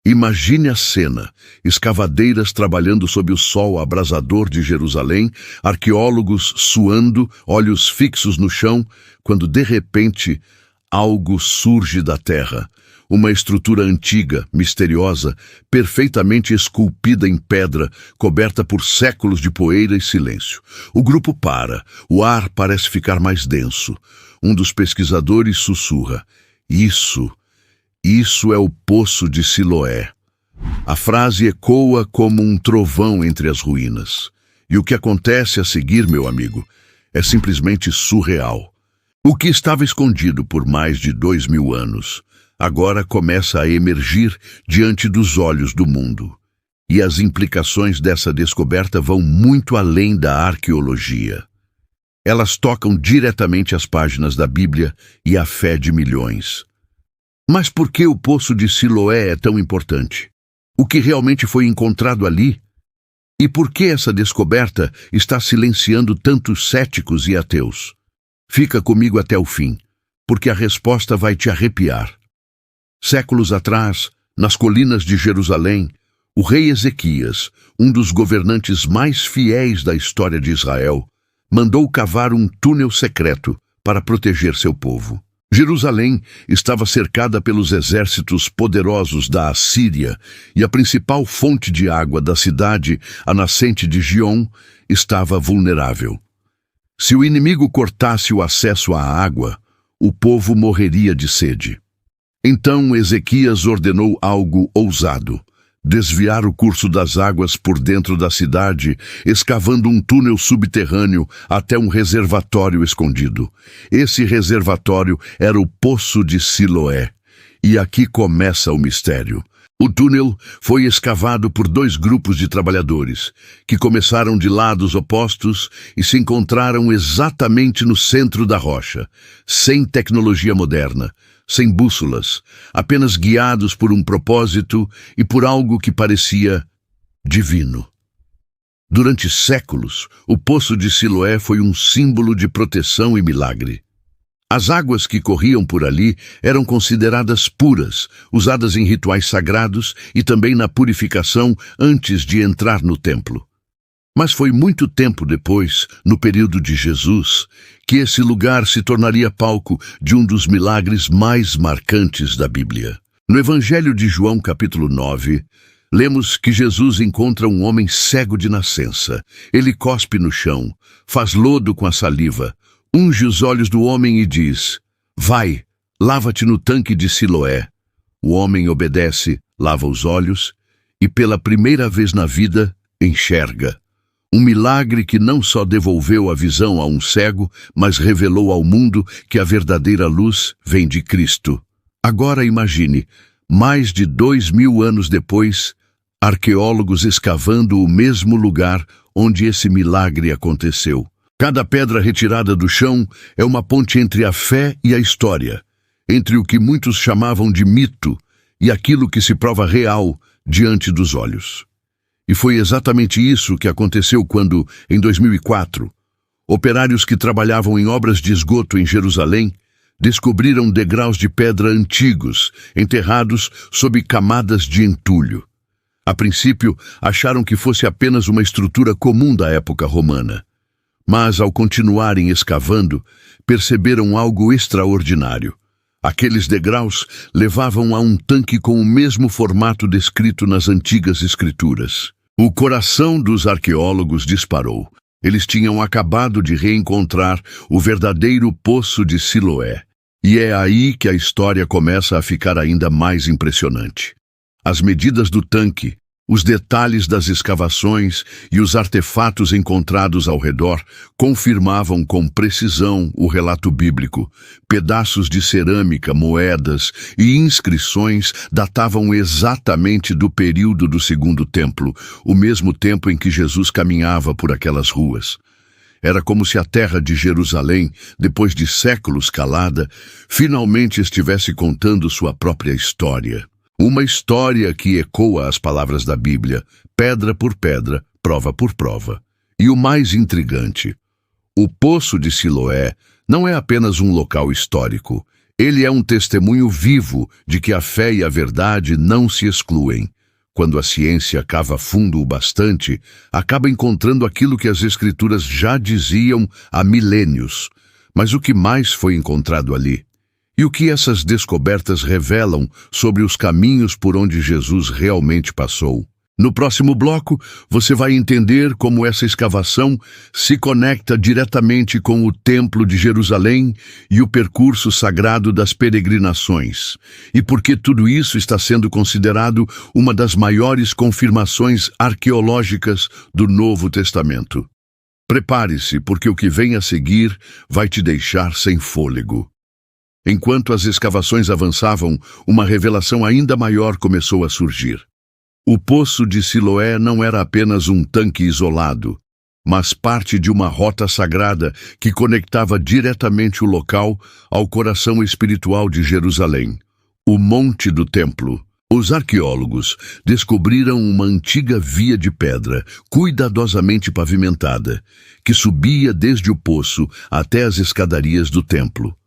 Imagine a cena: escavadeiras trabalhando sob o sol abrasador de Jerusalém, arqueólogos suando, olhos fixos no chão, quando de repente algo surge da terra. Uma estrutura antiga, misteriosa, perfeitamente esculpida em pedra, coberta por séculos de poeira e silêncio. O grupo para, o ar parece ficar mais denso. Um dos pesquisadores sussurra: Isso é o Poço de Siloé. A frase ecoa como um trovão entre as ruínas. E o que acontece a seguir, meu amigo, é simplesmente surreal. O que estava escondido por mais de 2000 anos, agora começa a emergir diante dos olhos do mundo. E as implicações dessa descoberta vão muito além da arqueologia. Elas tocam diretamente as páginas da Bíblia e a fé de milhões. Mas por que o Poço de Siloé é tão importante? O que realmente foi encontrado ali? E por que essa descoberta está silenciando tantos céticos e ateus? Fica comigo até o fim, porque a resposta vai te arrepiar. Séculos atrás, nas colinas de Jerusalém, o rei Ezequias, um dos governantes mais fiéis da história de Israel, mandou cavar um túnel secreto para proteger seu povo. Jerusalém estava cercada pelos exércitos poderosos da Assíria e a principal fonte de água da cidade, a nascente de Gion, estava vulnerável. Se o inimigo cortasse o acesso à água, o povo morreria de sede. Então Ezequias ordenou algo ousado: desviar o curso das águas por dentro da cidade, escavando um túnel subterrâneo até um reservatório escondido. Esse reservatório era o Poço de Siloé. E aqui começa o mistério. O túnel foi escavado por 2 grupos de trabalhadores, que começaram de lados opostos e se encontraram exatamente no centro da rocha, sem tecnologia moderna, sem bússolas, apenas guiados por um propósito e por algo que parecia divino. Durante séculos, o Poço de Siloé foi um símbolo de proteção e milagre. As águas que corriam por ali eram consideradas puras, usadas em rituais sagrados e também na purificação antes de entrar no templo. Mas foi muito tempo depois, no período de Jesus, que esse lugar se tornaria palco de um dos milagres mais marcantes da Bíblia. No Evangelho de João, capítulo 9, lemos que Jesus encontra um homem cego de nascença. Ele cospe no chão, faz lodo com a saliva, unge os olhos do homem e diz: "Vai, lava-te no tanque de Siloé." O homem obedece, lava os olhos e, pela primeira vez na vida, enxerga. Um milagre que não só devolveu a visão a um cego, mas revelou ao mundo que a verdadeira luz vem de Cristo. Agora imagine, mais de 2000 anos depois, arqueólogos escavando o mesmo lugar onde esse milagre aconteceu. Cada pedra retirada do chão é uma ponte entre a fé e a história, entre o que muitos chamavam de mito e aquilo que se prova real diante dos olhos. E foi exatamente isso que aconteceu quando, em 2004, operários que trabalhavam em obras de esgoto em Jerusalém descobriram degraus de pedra antigos, enterrados sob camadas de entulho. A princípio, acharam que fosse apenas uma estrutura comum da época romana. Mas, ao continuarem escavando, perceberam algo extraordinário. Aqueles degraus levavam a um tanque com o mesmo formato descrito nas antigas escrituras. O coração dos arqueólogos disparou. Eles tinham acabado de reencontrar o verdadeiro Poço de Siloé. E é aí que a história começa a ficar ainda mais impressionante. As medidas do tanque, os detalhes das escavações e os artefatos encontrados ao redor confirmavam com precisão o relato bíblico. Pedaços de cerâmica, moedas e inscrições datavam exatamente do período do Segundo Templo, o mesmo tempo em que Jesus caminhava por aquelas ruas. Era como se a terra de Jerusalém, depois de séculos calada, finalmente estivesse contando sua própria história. Uma história que ecoa as palavras da Bíblia, pedra por pedra, prova por prova. E o mais intrigante, o Poço de Siloé não é apenas um local histórico, Ele é um testemunho vivo de que a fé e a verdade não se excluem. Quando a ciência cava fundo o bastante, acaba encontrando aquilo que as Escrituras já diziam há milênios. Mas o que mais foi encontrado ali? E o que essas descobertas revelam sobre os caminhos por onde Jesus realmente passou? No próximo bloco, você vai entender como essa escavação se conecta diretamente com o Templo de Jerusalém e o percurso sagrado das peregrinações, e por que tudo isso está sendo considerado uma das maiores confirmações arqueológicas do Novo Testamento. Prepare-se, porque o que vem a seguir vai te deixar sem fôlego. Enquanto as escavações avançavam, uma revelação ainda maior começou a surgir. O Poço de Siloé não era apenas um tanque isolado, mas parte de uma rota sagrada que conectava diretamente o local ao coração espiritual de Jerusalém, o Monte do Templo. Os arqueólogos descobriram uma antiga via de pedra, cuidadosamente pavimentada, que subia desde o poço até as escadarias do templo.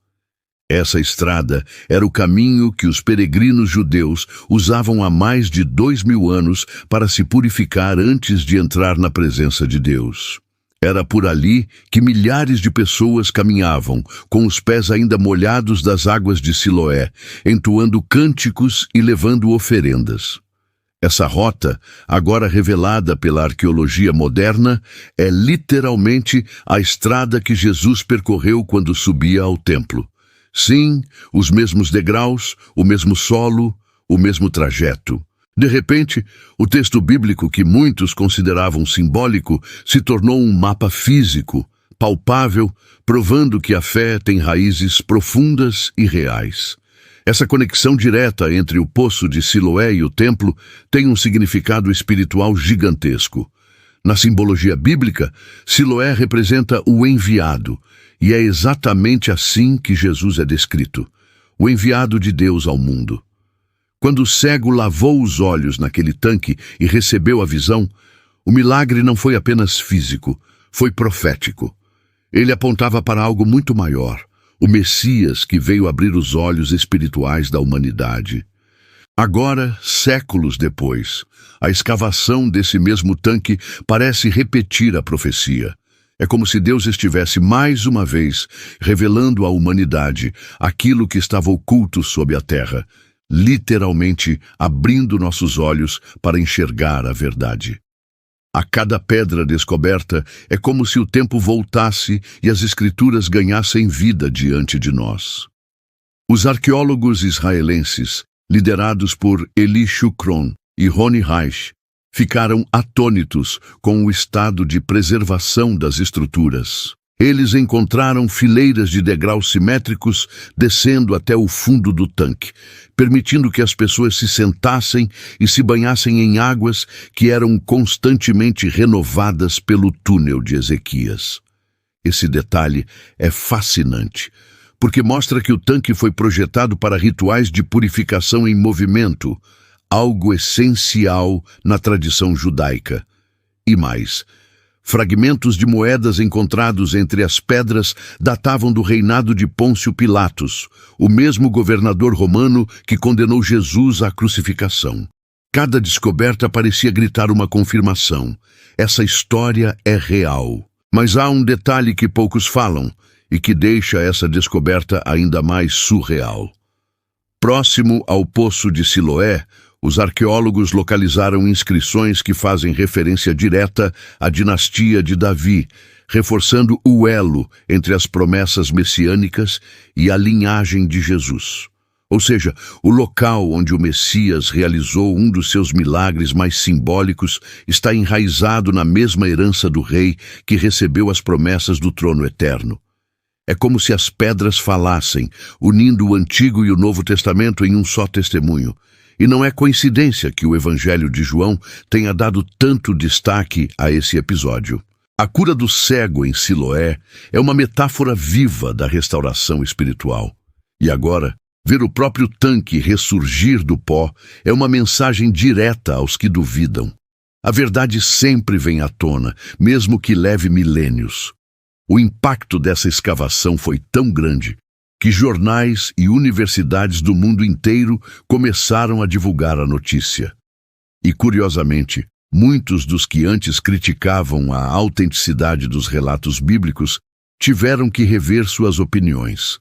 Essa estrada era o caminho que os peregrinos judeus usavam há mais de 2000 anos para se purificar antes de entrar na presença de Deus. Era por ali que milhares de pessoas caminhavam, com os pés ainda molhados das águas de Siloé, entoando cânticos e levando oferendas. Essa rota, agora revelada pela arqueologia moderna, é literalmente a estrada que Jesus percorreu quando subia ao templo. Sim, os mesmos degraus, o mesmo solo, o mesmo trajeto. De repente, o texto bíblico que muitos consideravam simbólico se tornou um mapa físico, palpável, provando que a fé tem raízes profundas e reais. Essa conexão direta entre o Poço de Siloé e o templo tem um significado espiritual gigantesco. Na simbologia bíblica, Siloé representa o enviado, e é exatamente assim que Jesus é descrito, o enviado de Deus ao mundo. Quando o cego lavou os olhos naquele tanque e recebeu a visão, o milagre não foi apenas físico, foi profético. Ele apontava para algo muito maior, o Messias que veio abrir os olhos espirituais da humanidade. Agora, séculos depois, a escavação desse mesmo tanque parece repetir a profecia. É como se Deus estivesse mais uma vez revelando à humanidade aquilo que estava oculto sob a terra, literalmente abrindo nossos olhos para enxergar a verdade. A cada pedra descoberta é como se o tempo voltasse e as Escrituras ganhassem vida diante de nós. Os arqueólogos israelenses, liderados por Eli Shukron e Roni Reich, ficaram atônitos com o estado de preservação das estruturas. Eles encontraram fileiras de degraus simétricos descendo até o fundo do tanque, permitindo que as pessoas se sentassem e se banhassem em águas que eram constantemente renovadas pelo túnel de Ezequias. Esse detalhe é fascinante, porque mostra que o tanque foi projetado para rituais de purificação em movimento, algo essencial na tradição judaica. E mais, fragmentos de moedas encontrados entre as pedras datavam do reinado de Pôncio Pilatos, o mesmo governador romano que condenou Jesus à crucificação. Cada descoberta parecia gritar uma confirmação. Essa história é real. Mas há um detalhe que poucos falam e que deixa essa descoberta ainda mais surreal. Próximo ao Poço de Siloé, os arqueólogos localizaram inscrições que fazem referência direta à dinastia de Davi, reforçando o elo entre as promessas messiânicas e a linhagem de Jesus. Ou seja, o local onde o Messias realizou um dos seus milagres mais simbólicos está enraizado na mesma herança do rei que recebeu as promessas do trono eterno. É como se as pedras falassem, unindo o Antigo e o Novo Testamento em um só testemunho. E não é coincidência que o Evangelho de João tenha dado tanto destaque a esse episódio. A cura do cego em Siloé é uma metáfora viva da restauração espiritual. E agora, ver o próprio tanque ressurgir do pó é uma mensagem direta aos que duvidam. A verdade sempre vem à tona, mesmo que leve milênios. O impacto dessa escavação foi tão grande que jornais e universidades do mundo inteiro começaram a divulgar a notícia. E, curiosamente, muitos dos que antes criticavam a autenticidade dos relatos bíblicos tiveram que rever suas opiniões.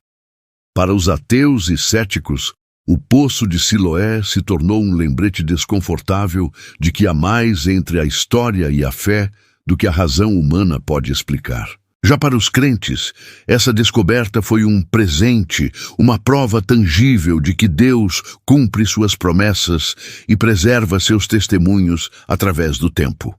Para os ateus e céticos, o Poço de Siloé se tornou um lembrete desconfortável de que há mais entre a história e a fé do que a razão humana pode explicar. Já para os crentes, essa descoberta foi um presente, uma prova tangível de que Deus cumpre suas promessas e preserva seus testemunhos através do tempo.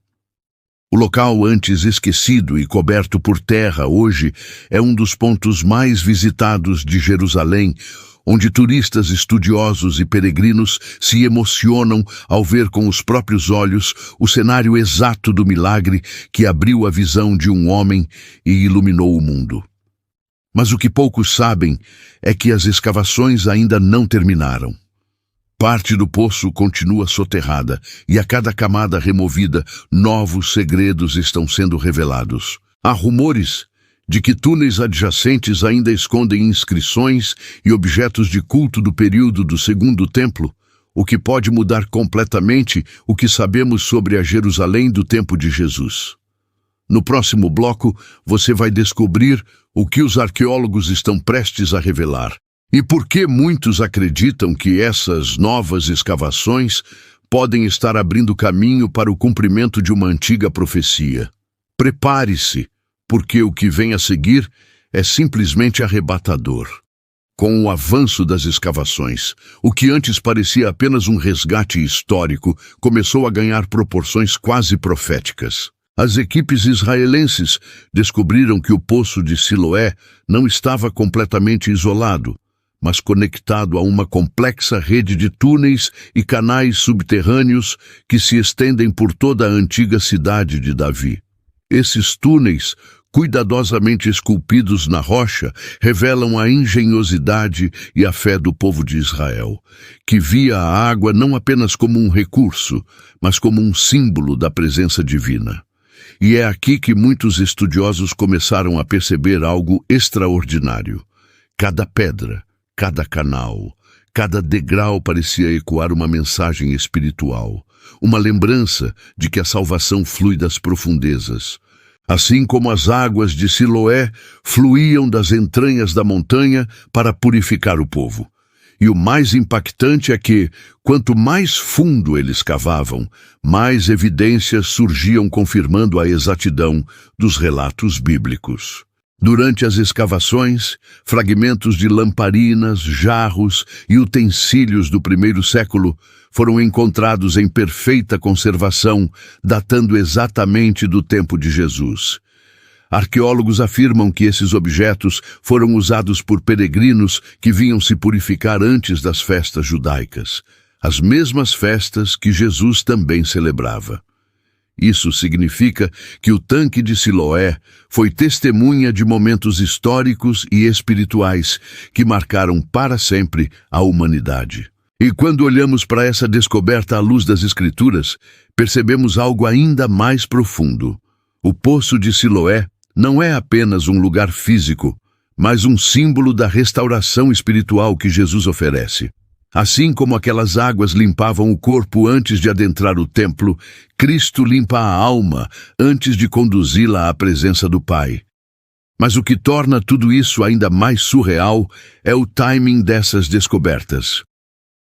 O local antes esquecido e coberto por terra hoje é um dos pontos mais visitados de Jerusalém, onde turistas estudiosos e peregrinos se emocionam ao ver com os próprios olhos o cenário exato do milagre que abriu a visão de um homem e iluminou o mundo. Mas o que poucos sabem é que as escavações ainda não terminaram. Parte do poço continua soterrada e a cada camada removida, novos segredos estão sendo revelados. Há rumores de que túneis adjacentes ainda escondem inscrições e objetos de culto do período do Segundo Templo, o que pode mudar completamente o que sabemos sobre a Jerusalém do tempo de Jesus. No próximo bloco, você vai descobrir o que os arqueólogos estão prestes a revelar e por que muitos acreditam que essas novas escavações podem estar abrindo caminho para o cumprimento de uma antiga profecia. Prepare-se, porque o que vem a seguir é simplesmente arrebatador. Com o avanço das escavações, o que antes parecia apenas um resgate histórico começou a ganhar proporções quase proféticas. As equipes israelenses descobriram que o Poço de Siloé não estava completamente isolado, mas conectado a uma complexa rede de túneis e canais subterrâneos que se estendem por toda a antiga cidade de Davi. Esses túneis, cuidadosamente esculpidos na rocha, revelam a engenhosidade e a fé do povo de Israel, que via a água não apenas como um recurso, mas como um símbolo da presença divina. E é aqui que muitos estudiosos começaram a perceber algo extraordinário. Cada pedra, cada canal, cada degrau parecia ecoar uma mensagem espiritual, uma lembrança de que a salvação flui das profundezas. Assim como as águas de Siloé fluíam das entranhas da montanha para purificar o povo. E o mais impactante é que, quanto mais fundo eles cavavam, mais evidências surgiam confirmando a exatidão dos relatos bíblicos. Durante as escavações, fragmentos de lamparinas, jarros e utensílios do primeiro século foram encontrados em perfeita conservação, datando exatamente do tempo de Jesus. Arqueólogos afirmam que esses objetos foram usados por peregrinos que vinham se purificar antes das festas judaicas, as mesmas festas que Jesus também celebrava. Isso significa que o tanque de Siloé foi testemunha de momentos históricos e espirituais que marcaram para sempre a humanidade. E quando olhamos para essa descoberta à luz das Escrituras, percebemos algo ainda mais profundo. O Poço de Siloé não é apenas um lugar físico, mas um símbolo da restauração espiritual que Jesus oferece. Assim como aquelas águas limpavam o corpo antes de adentrar o templo, Cristo limpa a alma antes de conduzi-la à presença do Pai. Mas o que torna tudo isso ainda mais surreal é o timing dessas descobertas.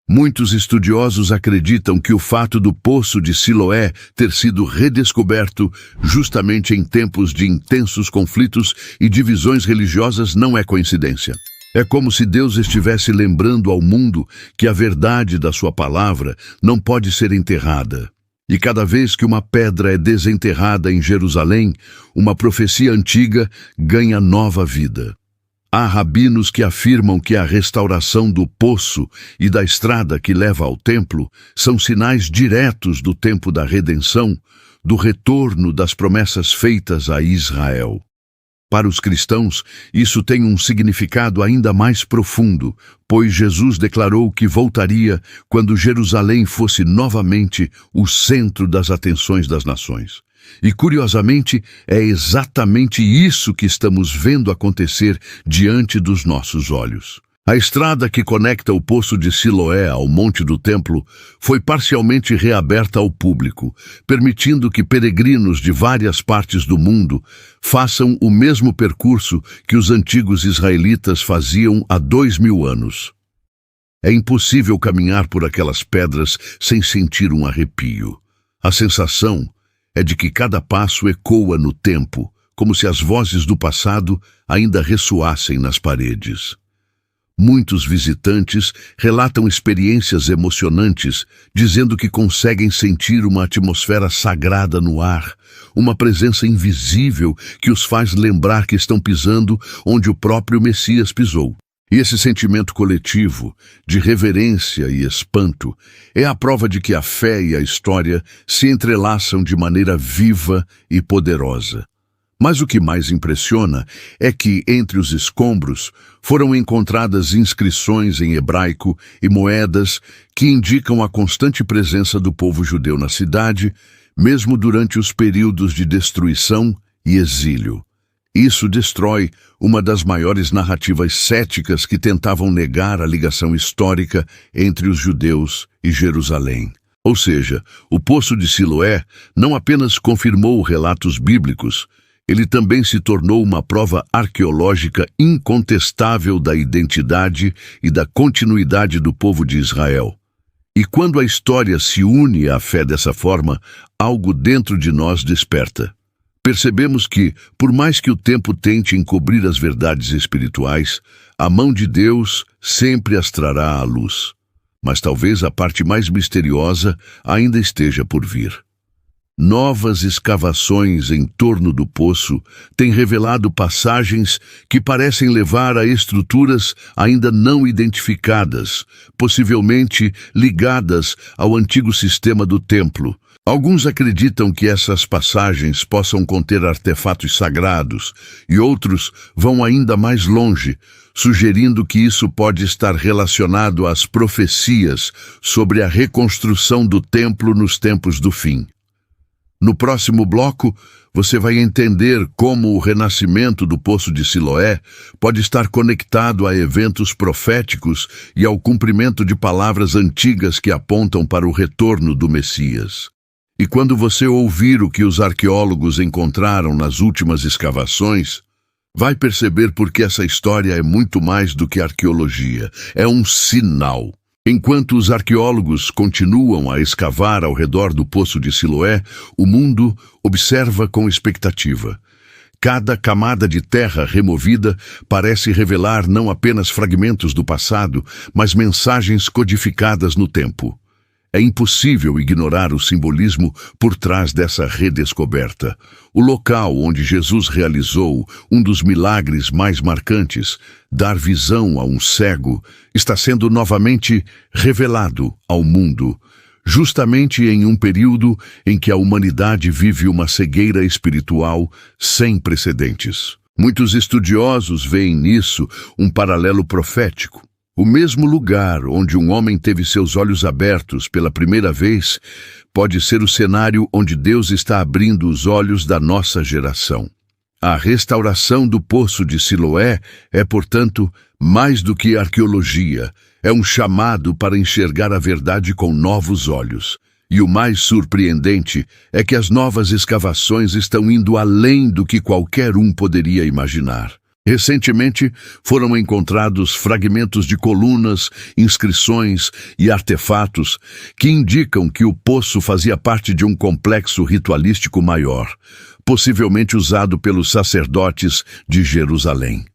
Muitos estudiosos acreditam que o fato do Poço de Siloé ter sido redescoberto justamente em tempos de intensos conflitos e divisões religiosas não é coincidência. É como se Deus estivesse lembrando ao mundo que a verdade da sua palavra não pode ser enterrada. E cada vez que uma pedra é desenterrada em Jerusalém, uma profecia antiga ganha nova vida. Há rabinos que afirmam que a restauração do poço e da estrada que leva ao templo são sinais diretos do tempo da redenção, do retorno das promessas feitas a Israel. Para os cristãos, isso tem um significado ainda mais profundo, pois Jesus declarou que voltaria quando Jerusalém fosse novamente o centro das atenções das nações. E, curiosamente, é exatamente isso que estamos vendo acontecer diante dos nossos olhos. A estrada que conecta o Poço de Siloé ao Monte do Templo foi parcialmente reaberta ao público, permitindo que peregrinos de várias partes do mundo façam o mesmo percurso que os antigos israelitas faziam há 2000 anos. É impossível caminhar por aquelas pedras sem sentir um arrepio. A sensação é de que cada passo ecoa no tempo, como se as vozes do passado ainda ressoassem nas paredes. Muitos visitantes relatam experiências emocionantes, dizendo que conseguem sentir uma atmosfera sagrada no ar, uma presença invisível que os faz lembrar que estão pisando onde o próprio Messias pisou. E esse sentimento coletivo, de reverência e espanto, é a prova de que a fé e a história se entrelaçam de maneira viva e poderosa. Mas o que mais impressiona é que, entre os escombros, foram encontradas inscrições em hebraico e moedas que indicam a constante presença do povo judeu na cidade, mesmo durante os períodos de destruição e exílio. Isso destrói uma das maiores narrativas céticas que tentavam negar a ligação histórica entre os judeus e Jerusalém. Ou seja, o Poço de Siloé não apenas confirmou relatos bíblicos, ele também se tornou uma prova arqueológica incontestável da identidade e da continuidade do povo de Israel. E quando a história se une à fé dessa forma, algo dentro de nós desperta. Percebemos que, por mais que o tempo tente encobrir as verdades espirituais, a mão de Deus sempre as trará à luz. Mas talvez a parte mais misteriosa ainda esteja por vir. Novas escavações em torno do poço têm revelado passagens que parecem levar a estruturas ainda não identificadas, possivelmente ligadas ao antigo sistema do templo. Alguns acreditam que essas passagens possam conter artefatos sagrados, e outros vão ainda mais longe, sugerindo que isso pode estar relacionado às profecias sobre a reconstrução do templo nos tempos do fim. No próximo bloco, você vai entender como o renascimento do Poço de Siloé pode estar conectado a eventos proféticos e ao cumprimento de palavras antigas que apontam para o retorno do Messias. E quando você ouvir o que os arqueólogos encontraram nas últimas escavações, vai perceber por que essa história é muito mais do que arqueologia, é um sinal. Enquanto os arqueólogos continuam a escavar ao redor do Poço de Siloé, o mundo observa com expectativa. Cada camada de terra removida parece revelar não apenas fragmentos do passado, mas mensagens codificadas no tempo. É impossível ignorar o simbolismo por trás dessa redescoberta. O local onde Jesus realizou um dos milagres mais marcantes, dar visão a um cego, está sendo novamente revelado ao mundo, justamente em um período em que a humanidade vive uma cegueira espiritual sem precedentes. Muitos estudiosos veem nisso um paralelo profético. O mesmo lugar onde um homem teve seus olhos abertos pela primeira vez pode ser o cenário onde Deus está abrindo os olhos da nossa geração. A restauração do Poço de Siloé é, portanto, mais do que arqueologia, é um chamado para enxergar a verdade com novos olhos. E o mais surpreendente é que as novas escavações estão indo além do que qualquer um poderia imaginar. Recentemente, foram encontrados fragmentos de colunas, inscrições e artefatos que indicam que o poço fazia parte de um complexo ritualístico maior, possivelmente usado pelos sacerdotes de Jerusalém.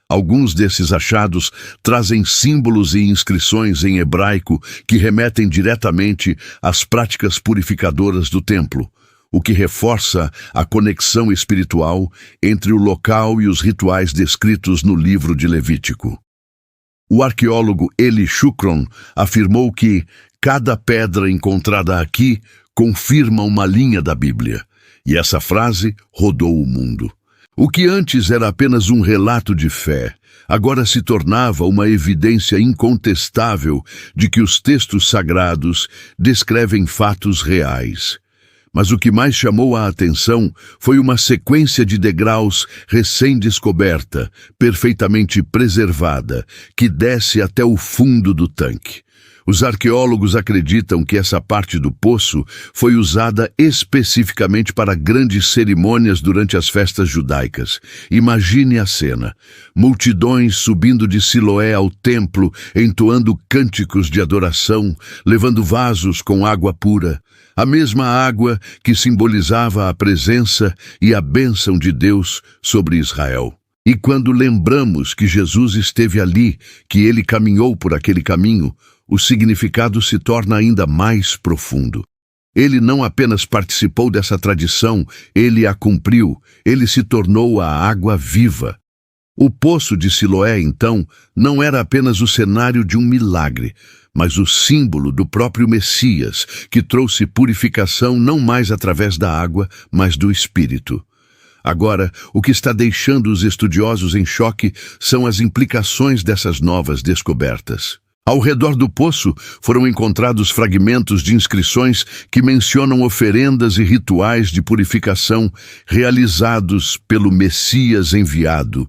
Alguns desses achados trazem símbolos e inscrições em hebraico que remetem diretamente às práticas purificadoras do templo, o que reforça a conexão espiritual entre o local e os rituais descritos no livro de Levítico. O arqueólogo Eli Shukron afirmou que cada pedra encontrada aqui confirma uma linha da Bíblia, e essa frase rodou o mundo. O que antes era apenas um relato de fé, agora se tornava uma evidência incontestável de que os textos sagrados descrevem fatos reais. Mas o que mais chamou a atenção foi uma sequência de degraus recém-descoberta, perfeitamente preservada, que desce até o fundo do tanque. Os arqueólogos acreditam que essa parte do poço foi usada especificamente para grandes cerimônias durante as festas judaicas. Imagine a cena: multidões subindo de Siloé ao templo, entoando cânticos de adoração, levando vasos com água pura, a mesma água que simbolizava a presença e a bênção de Deus sobre Israel. E quando lembramos que Jesus esteve ali, que ele caminhou por aquele caminho, o significado se torna ainda mais profundo. Ele não apenas participou dessa tradição, ele a cumpriu, ele se tornou a água viva. O poço de Siloé, então, não era apenas o cenário de um milagre, mas o símbolo do próprio Messias, que trouxe purificação não mais através da água, mas do Espírito. Agora, o que está deixando os estudiosos em choque são as implicações dessas novas descobertas. Ao redor do poço foram encontrados fragmentos de inscrições que mencionam oferendas e rituais de purificação realizados pelo Messias enviado.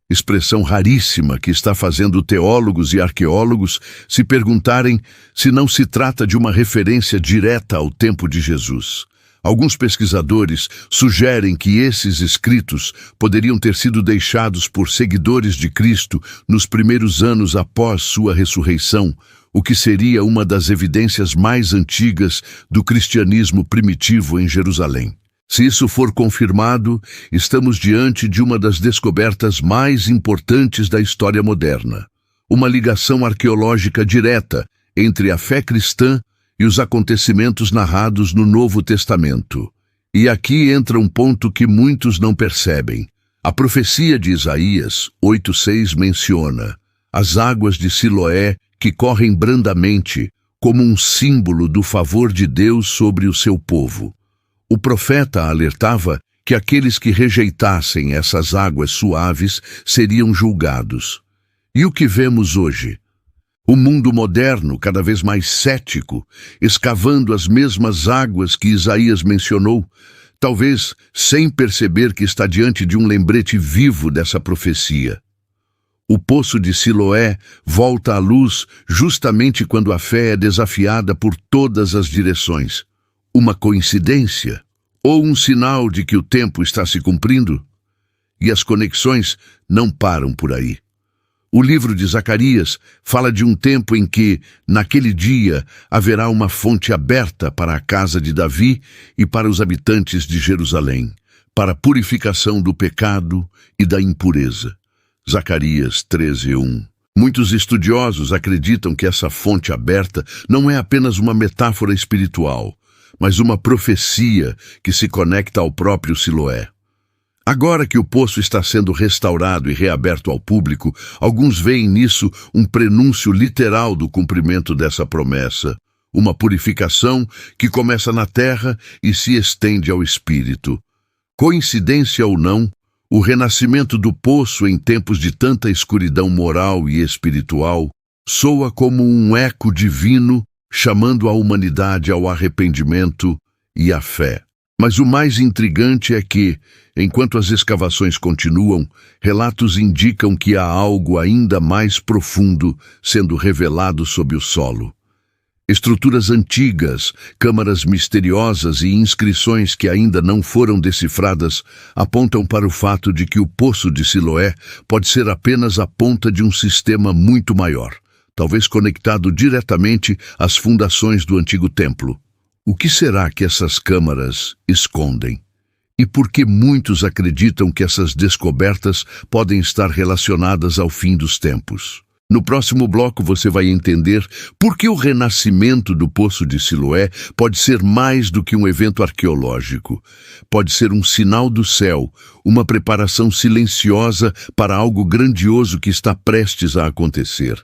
Expressão raríssima que está fazendo teólogos e arqueólogos se perguntarem se não se trata de uma referência direta ao tempo de Jesus. Alguns pesquisadores sugerem que esses escritos poderiam ter sido deixados por seguidores de Cristo nos primeiros anos após sua ressurreição, o que seria uma das evidências mais antigas do cristianismo primitivo em Jerusalém. Se isso for confirmado, estamos diante de uma das descobertas mais importantes da história moderna. Uma ligação arqueológica direta entre a fé cristã e os acontecimentos narrados no Novo Testamento. E aqui entra um ponto que muitos não percebem. A profecia de Isaías 8:6 menciona as águas de Siloé que correm brandamente como um símbolo do favor de Deus sobre o seu povo. O profeta alertava que aqueles que rejeitassem essas águas suaves seriam julgados. E o que vemos hoje? O mundo moderno, cada vez mais cético, escavando as mesmas águas que Isaías mencionou, talvez sem perceber que está diante de um lembrete vivo dessa profecia. O poço de Siloé volta à luz justamente quando a fé é desafiada por todas as direções. Uma coincidência? Ou um sinal de que o tempo está se cumprindo? E as conexões não param por aí. O livro de Zacarias fala de um tempo em que, naquele dia, haverá uma fonte aberta para a casa de Davi e para os habitantes de Jerusalém, para a purificação do pecado e da impureza. Zacarias 13:1. Muitos estudiosos acreditam que essa fonte aberta não é apenas uma metáfora espiritual, mas uma profecia que se conecta ao próprio Siloé. Agora que o poço está sendo restaurado e reaberto ao público, alguns veem nisso um prenúncio literal do cumprimento dessa promessa, uma purificação que começa na terra e se estende ao espírito. Coincidência ou não, o renascimento do poço em tempos de tanta escuridão moral e espiritual soa como um eco divino chamando a humanidade ao arrependimento e à fé. Mas o mais intrigante é que, enquanto as escavações continuam, relatos indicam que há algo ainda mais profundo sendo revelado sob o solo. Estruturas antigas, câmaras misteriosas e inscrições que ainda não foram decifradas apontam para o fato de que o poço de Siloé pode ser apenas a ponta de um sistema muito maior, talvez conectado diretamente às fundações do antigo templo. O que será que essas câmaras escondem? E por que muitos acreditam que essas descobertas podem estar relacionadas ao fim dos tempos? No próximo bloco você vai entender por que o renascimento do Poço de Siloé pode ser mais do que um evento arqueológico. Pode ser um sinal do céu, uma preparação silenciosa para algo grandioso que está prestes a acontecer.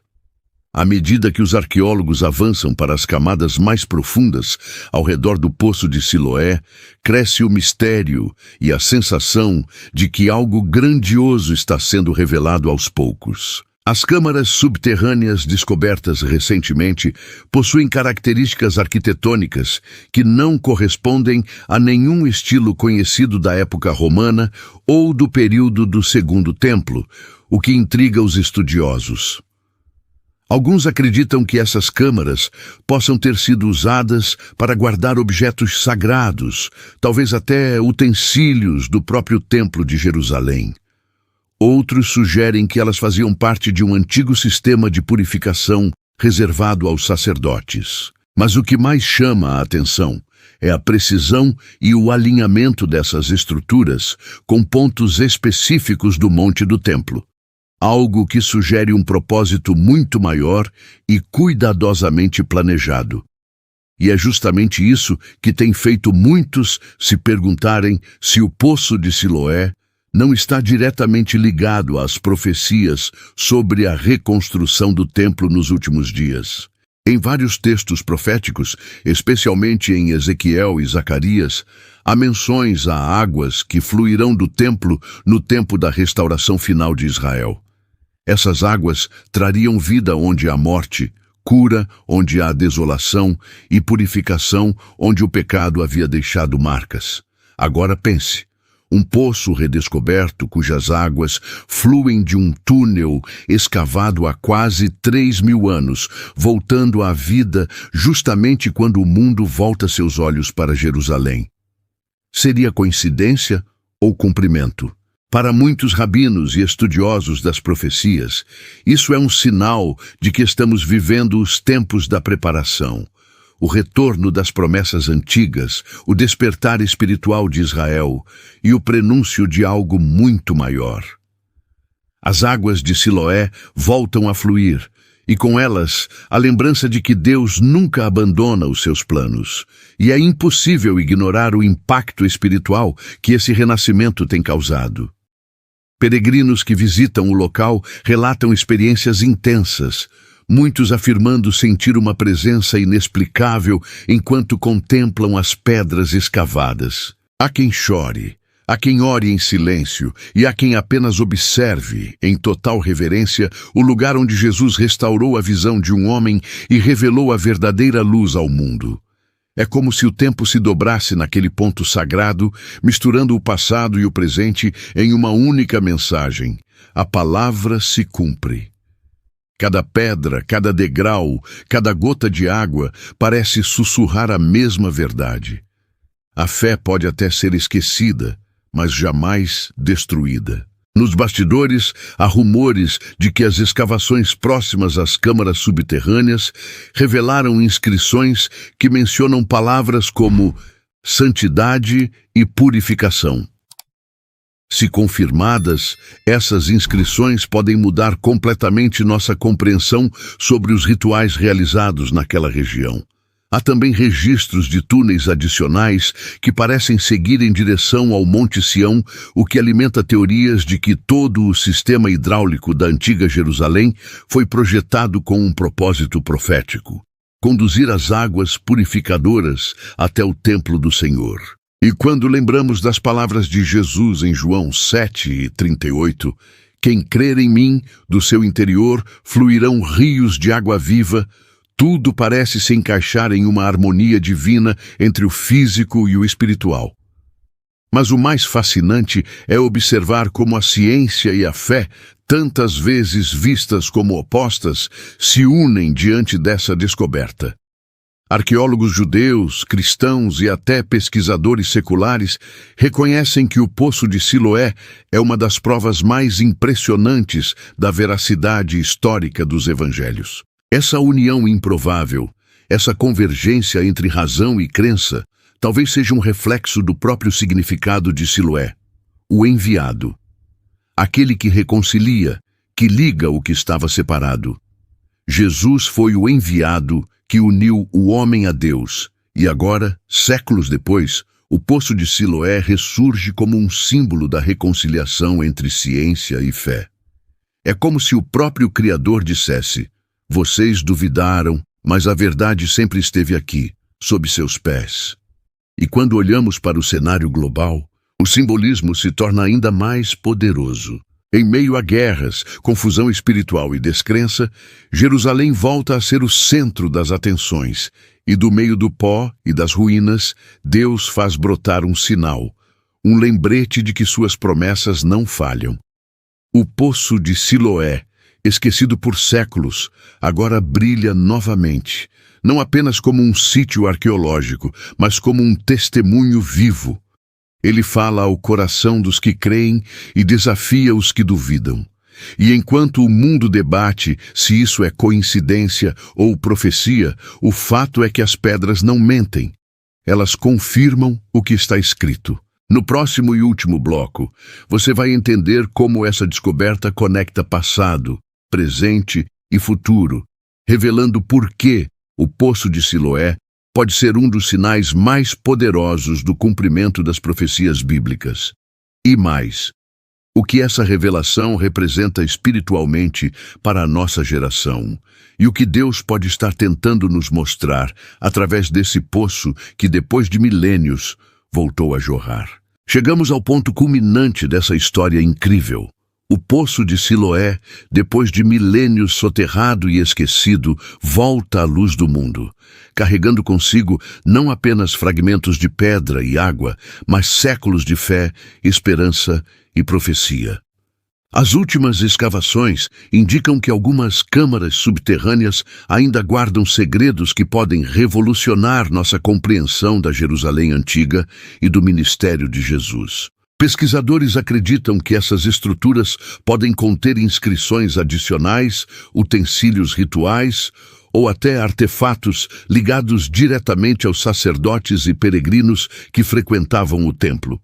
À medida que os arqueólogos avançam para as camadas mais profundas ao redor do Poço de Siloé, cresce o mistério e a sensação de que algo grandioso está sendo revelado aos poucos. As câmaras subterrâneas descobertas recentemente possuem características arquitetônicas que não correspondem a nenhum estilo conhecido da época romana ou do período do Segundo Templo, o que intriga os estudiosos. Alguns acreditam que essas câmaras possam ter sido usadas para guardar objetos sagrados, talvez até utensílios do próprio Templo de Jerusalém. Outros sugerem que elas faziam parte de um antigo sistema de purificação reservado aos sacerdotes. Mas o que mais chama a atenção é a precisão e o alinhamento dessas estruturas com pontos específicos do monte do templo. Algo que sugere um propósito muito maior e cuidadosamente planejado. E é justamente isso que tem feito muitos se perguntarem se o Poço de Siloé não está diretamente ligado às profecias sobre a reconstrução do templo nos últimos dias. Em vários textos proféticos, especialmente em Ezequiel e Zacarias, há menções a águas que fluirão do templo no tempo da restauração final de Israel. Essas águas trariam vida onde há morte, cura onde há desolação e purificação onde o pecado havia deixado marcas. Agora pense. Um poço redescoberto cujas águas fluem de um túnel escavado há quase 3.000 anos, voltando à vida justamente quando o mundo volta seus olhos para Jerusalém. Seria coincidência ou cumprimento? Para muitos rabinos e estudiosos das profecias, isso é um sinal de que estamos vivendo os tempos da preparação. O retorno das promessas antigas, o despertar espiritual de Israel e o prenúncio de algo muito maior. As águas de Siloé voltam a fluir, e com elas a lembrança de que Deus nunca abandona os seus planos, e é impossível ignorar o impacto espiritual que esse renascimento tem causado. Peregrinos que visitam o local relatam experiências intensas, muitos afirmando sentir uma presença inexplicável enquanto contemplam as pedras escavadas. Há quem chore, há quem ore em silêncio e há quem apenas observe, em total reverência, o lugar onde Jesus restaurou a visão de um homem e revelou a verdadeira luz ao mundo. É como se o tempo se dobrasse naquele ponto sagrado, misturando o passado e o presente em uma única mensagem. A palavra se cumpre. Cada pedra, cada degrau, cada gota de água parece sussurrar a mesma verdade. A fé pode até ser esquecida, mas jamais destruída. Nos bastidores, há rumores de que as escavações próximas às câmaras subterrâneas revelaram inscrições que mencionam palavras como santidade e purificação. Se confirmadas, essas inscrições podem mudar completamente nossa compreensão sobre os rituais realizados naquela região. Há também registros de túneis adicionais que parecem seguir em direção ao Monte Sião, o que alimenta teorias de que todo o sistema hidráulico da antiga Jerusalém foi projetado com um propósito profético: conduzir as águas purificadoras até o templo do Senhor. E quando lembramos das palavras de Jesus em João 7:38, quem crer em mim, do seu interior fluirão rios de água viva, tudo parece se encaixar em uma harmonia divina entre o físico e o espiritual. Mas o mais fascinante é observar como a ciência e a fé, tantas vezes vistas como opostas, se unem diante dessa descoberta. Arqueólogos judeus, cristãos e até pesquisadores seculares reconhecem que o Poço de Siloé é uma das provas mais impressionantes da veracidade histórica dos evangelhos. Essa união improvável, essa convergência entre razão e crença, talvez seja um reflexo do próprio significado de Siloé, o enviado, aquele que reconcilia, que liga o que estava separado. Jesus foi o enviado que uniu o homem a Deus, e agora, séculos depois, o Poço de Siloé ressurge como um símbolo da reconciliação entre ciência e fé. É como se o próprio Criador dissesse: vocês duvidaram, mas a verdade sempre esteve aqui, sob seus pés. E quando olhamos para o cenário global, o simbolismo se torna ainda mais poderoso. Em meio a guerras, confusão espiritual e descrença, Jerusalém volta a ser o centro das atenções, e do meio do pó e das ruínas, Deus faz brotar um sinal, um lembrete de que suas promessas não falham. O poço de Siloé, esquecido por séculos, agora brilha novamente, não apenas como um sítio arqueológico, mas como um testemunho vivo. Ele fala ao coração dos que creem e desafia os que duvidam. E enquanto o mundo debate se isso é coincidência ou profecia, o fato é que as pedras não mentem. Elas confirmam o que está escrito. No próximo e último bloco, você vai entender como essa descoberta conecta passado, presente e futuro, revelando por que o Poço de Siloé pode ser um dos sinais mais poderosos do cumprimento das profecias bíblicas. E mais, o que essa revelação representa espiritualmente para a nossa geração, e o que Deus pode estar tentando nos mostrar através desse poço que, depois de milênios, voltou a jorrar. Chegamos ao ponto culminante dessa história incrível. O Poço de Siloé, depois de milênios soterrado e esquecido, volta à luz do mundo, carregando consigo não apenas fragmentos de pedra e água, mas séculos de fé, esperança e profecia. As últimas escavações indicam que algumas câmaras subterrâneas ainda guardam segredos que podem revolucionar nossa compreensão da Jerusalém antiga e do ministério de Jesus. Pesquisadores acreditam que essas estruturas podem conter inscrições adicionais, utensílios rituais ou até artefatos ligados diretamente aos sacerdotes e peregrinos que frequentavam o templo.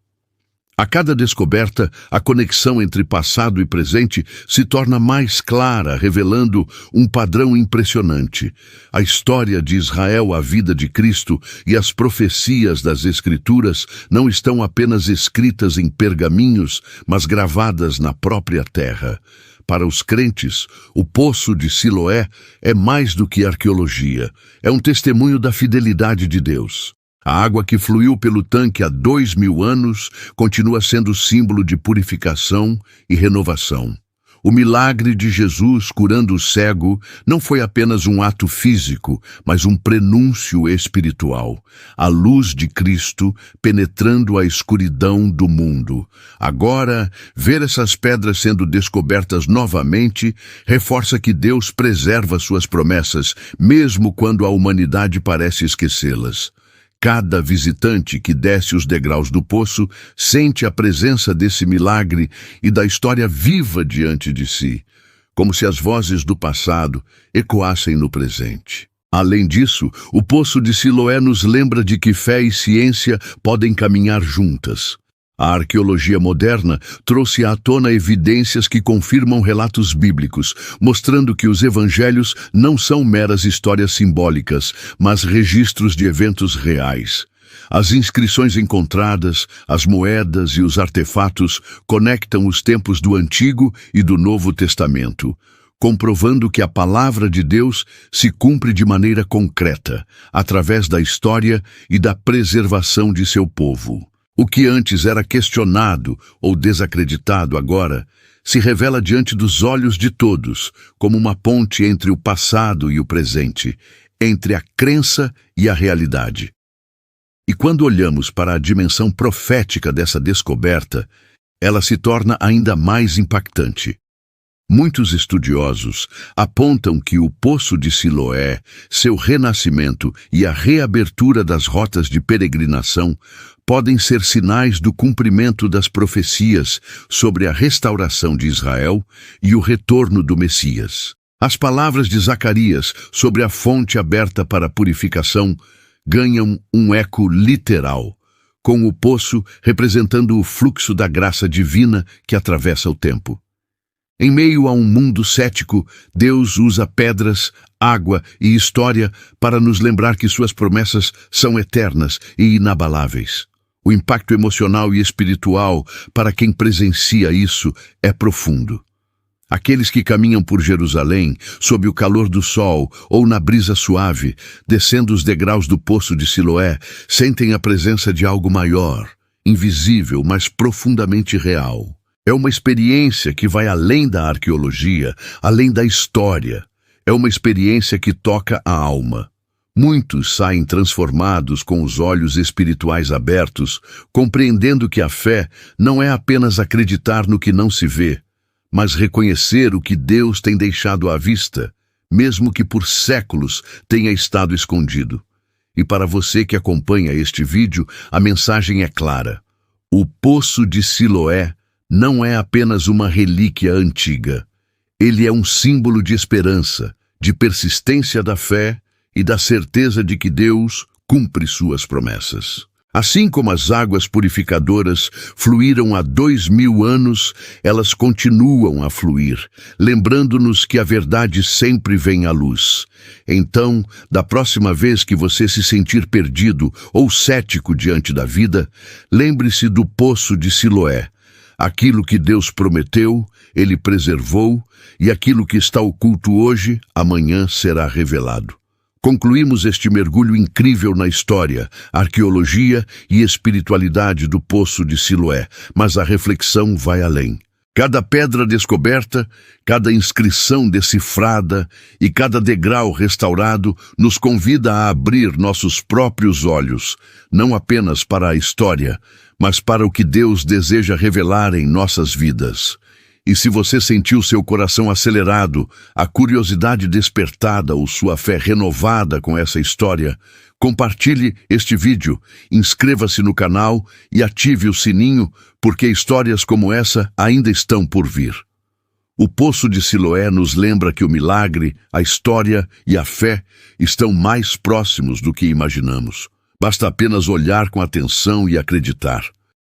A cada descoberta, a conexão entre passado e presente se torna mais clara, revelando um padrão impressionante. A história de Israel, a vida de Cristo e as profecias das Escrituras não estão apenas escritas em pergaminhos, mas gravadas na própria terra. Para os crentes, o Poço de Siloé é mais do que arqueologia. É um testemunho da fidelidade de Deus. A água que fluiu pelo tanque há 2000 anos continua sendo símbolo de purificação e renovação. O milagre de Jesus curando o cego não foi apenas um ato físico, mas um prenúncio espiritual. A luz de Cristo penetrando a escuridão do mundo. Agora, ver essas pedras sendo descobertas novamente reforça que Deus preserva suas promessas, mesmo quando a humanidade parece esquecê-las. Cada visitante que desce os degraus do poço sente a presença desse milagre e da história viva diante de si, como se as vozes do passado ecoassem no presente. Além disso, o Poço de Siloé nos lembra de que fé e ciência podem caminhar juntas. A arqueologia moderna trouxe à tona evidências que confirmam relatos bíblicos, mostrando que os evangelhos não são meras histórias simbólicas, mas registros de eventos reais. As inscrições encontradas, as moedas e os artefatos conectam os tempos do Antigo e do Novo Testamento, comprovando que a palavra de Deus se cumpre de maneira concreta, através da história e da preservação de seu povo. O que antes era questionado ou desacreditado agora se revela diante dos olhos de todos como uma ponte entre o passado e o presente, entre a crença e a realidade. E quando olhamos para a dimensão profética dessa descoberta, ela se torna ainda mais impactante. Muitos estudiosos apontam que o Poço de Siloé, seu renascimento e a reabertura das rotas de peregrinação podem ser sinais do cumprimento das profecias sobre a restauração de Israel e o retorno do Messias. As palavras de Zacarias sobre a fonte aberta para a purificação ganham um eco literal, com o poço representando o fluxo da graça divina que atravessa o tempo. Em meio a um mundo cético, Deus usa pedras, água e história para nos lembrar que suas promessas são eternas e inabaláveis. O impacto emocional e espiritual para quem presencia isso é profundo. Aqueles que caminham por Jerusalém, sob o calor do sol ou na brisa suave, descendo os degraus do Poço de Siloé, sentem a presença de algo maior, invisível, mas profundamente real. É uma experiência que vai além da arqueologia, além da história. É uma experiência que toca a alma. Muitos saem transformados com os olhos espirituais abertos, compreendendo que a fé não é apenas acreditar no que não se vê, mas reconhecer o que Deus tem deixado à vista, mesmo que por séculos tenha estado escondido. E para você que acompanha este vídeo, a mensagem é clara. O Poço de Siloé não é apenas uma relíquia antiga. Ele é um símbolo de esperança, de persistência da fé e da certeza de que Deus cumpre suas promessas. Assim como as águas purificadoras fluíram há 2000 anos, elas continuam a fluir, lembrando-nos que a verdade sempre vem à luz. Então, da próxima vez que você se sentir perdido ou cético diante da vida, lembre-se do Poço de Siloé. Aquilo que Deus prometeu, Ele preservou, e aquilo que está oculto hoje, amanhã será revelado. Concluímos este mergulho incrível na história, arqueologia e espiritualidade do Poço de Siloé, mas a reflexão vai além. Cada pedra descoberta, cada inscrição decifrada e cada degrau restaurado nos convida a abrir nossos próprios olhos, não apenas para a história, mas para o que Deus deseja revelar em nossas vidas. E se você sentiu seu coração acelerado, a curiosidade despertada ou sua fé renovada com essa história, compartilhe este vídeo, inscreva-se no canal e ative o sininho, porque histórias como essa ainda estão por vir. O Poço de Siloé nos lembra que o milagre, a história e a fé estão mais próximos do que imaginamos. Basta apenas olhar com atenção e acreditar.